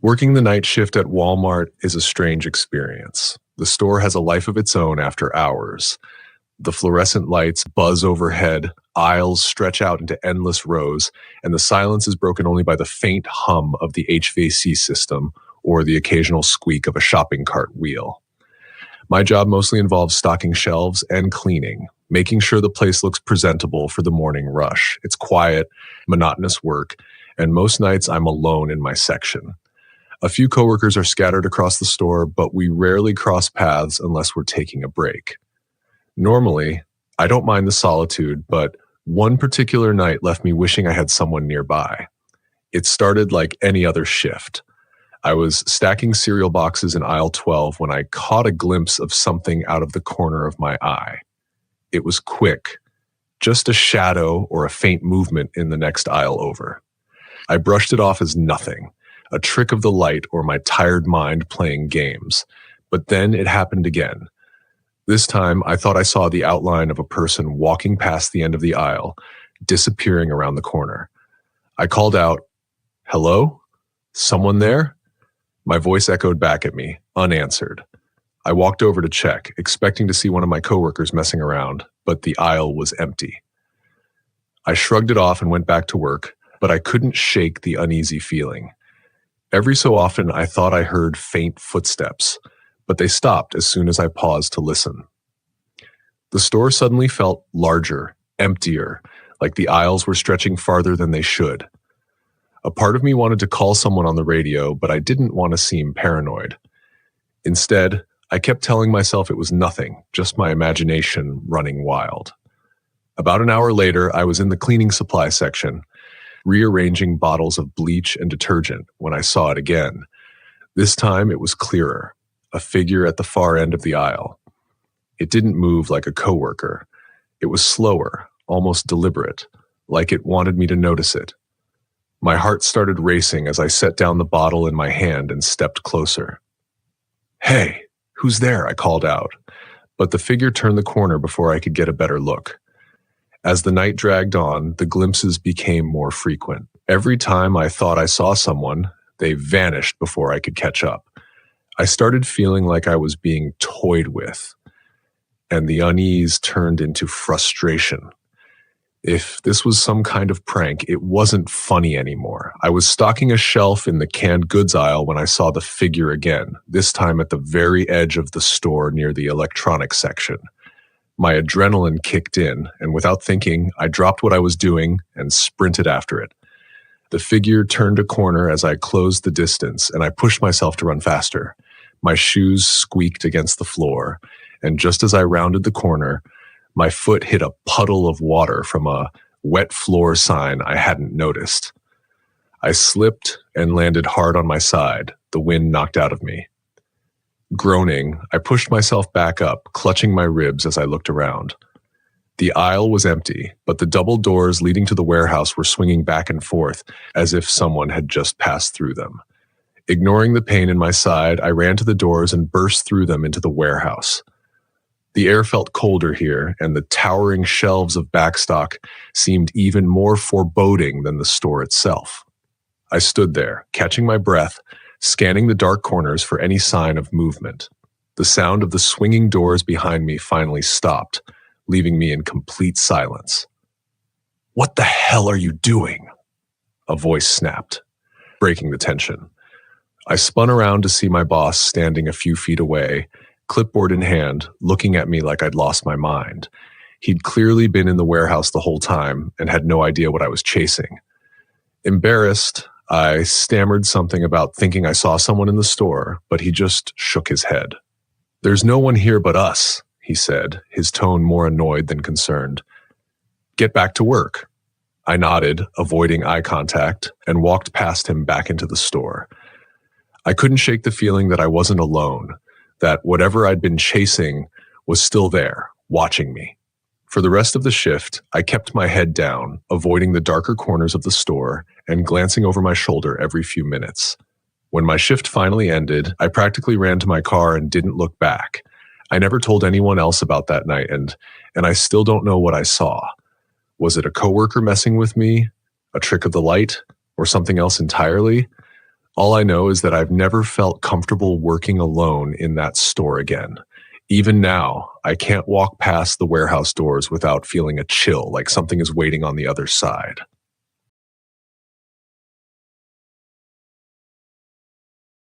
Working the night shift at Walmart is a strange experience. The store has a life of its own after hours. The fluorescent lights buzz overhead, aisles stretch out into endless rows, and the silence is broken only by the faint hum of the HVAC system or the occasional squeak of a shopping cart wheel. My job mostly involves stocking shelves and cleaning, making sure the place looks presentable for the morning rush. It's quiet, monotonous work, and most nights I'm alone in my section. A few coworkers are scattered across the store, but we rarely cross paths unless we're taking a break. Normally, I don't mind the solitude, but one particular night left me wishing I had someone nearby. It started like any other shift. I was stacking cereal boxes in aisle 12 when I caught a glimpse of something out of the corner of my eye. It was quick, just a shadow or a faint movement in the next aisle over. I brushed it off as nothing, a trick of the light or my tired mind playing games. But then it happened again. This time, I thought I saw the outline of a person walking past the end of the aisle, disappearing around the corner. I called out, "Hello? Someone there?" My voice echoed back at me, unanswered. I walked over to check, expecting to see one of my coworkers messing around, but the aisle was empty. I shrugged it off and went back to work, but I couldn't shake the uneasy feeling. Every so often, I thought I heard faint footsteps, but they stopped as soon as I paused to listen. The store suddenly felt larger, emptier, like the aisles were stretching farther than they should. A part of me wanted to call someone on the radio, but I didn't want to seem paranoid. Instead, I kept telling myself it was nothing, just my imagination running wild. About an hour later, I was in the cleaning supply section, rearranging bottles of bleach and detergent when I saw it again. This time it was clearer, a figure at the far end of the aisle. It didn't move like a coworker. It was slower, almost deliberate, like it wanted me to notice it. My heart started racing as I set down the bottle in my hand and stepped closer. "Hey, who's there?" I called out, but the figure turned the corner before I could get a better look. As the night dragged on, the glimpses became more frequent. Every time I thought I saw someone, they vanished before I could catch up. I started feeling like I was being toyed with, and the unease turned into frustration. If this was some kind of prank, it wasn't funny anymore. I was stocking a shelf in the canned goods aisle when I saw the figure again, this time at the very edge of the store near the electronics section. My adrenaline kicked in, and without thinking, I dropped what I was doing and sprinted after it. The figure turned a corner as I closed the distance, and I pushed myself to run faster. My shoes squeaked against the floor, and just as I rounded the corner, my foot hit a puddle of water from a wet floor sign I hadn't noticed. I slipped and landed hard on my side, the wind knocked out of me. Groaning, I pushed myself back up, clutching my ribs as I looked around. The aisle was empty, but the double doors leading to the warehouse were swinging back and forth as if someone had just passed through them. Ignoring the pain in my side, I ran to the doors and burst through them into the warehouse. The air felt colder here, and the towering shelves of backstock seemed even more foreboding than the store itself. I stood there, catching my breath, scanning the dark corners for any sign of movement. The sound of the swinging doors behind me finally stopped, leaving me in complete silence. "What the hell are you doing?" A voice snapped, breaking the tension. I spun around to see my boss standing a few feet away, clipboard in hand, looking at me like I'd lost my mind. He'd clearly been in the warehouse the whole time and had no idea what I was chasing. Embarrassed, I stammered something about thinking I saw someone in the store, but he just shook his head. "There's no one here but us," he said, his tone more annoyed than concerned. "Get back to work." I nodded, avoiding eye contact, and walked past him back into the store. I couldn't shake the feeling that I wasn't alone, that whatever I'd been chasing was still there, watching me. For the rest of the shift, I kept my head down, avoiding the darker corners of the store and glancing over my shoulder every few minutes. When my shift finally ended, I practically ran to my car and didn't look back. I never told anyone else about that night, and I still don't know what I saw. Was it a coworker messing with me, a trick of the light, or something else entirely? All I know is that I've never felt comfortable working alone in that store again. Even now, I can't walk past the warehouse doors without feeling a chill, like something is waiting on the other side.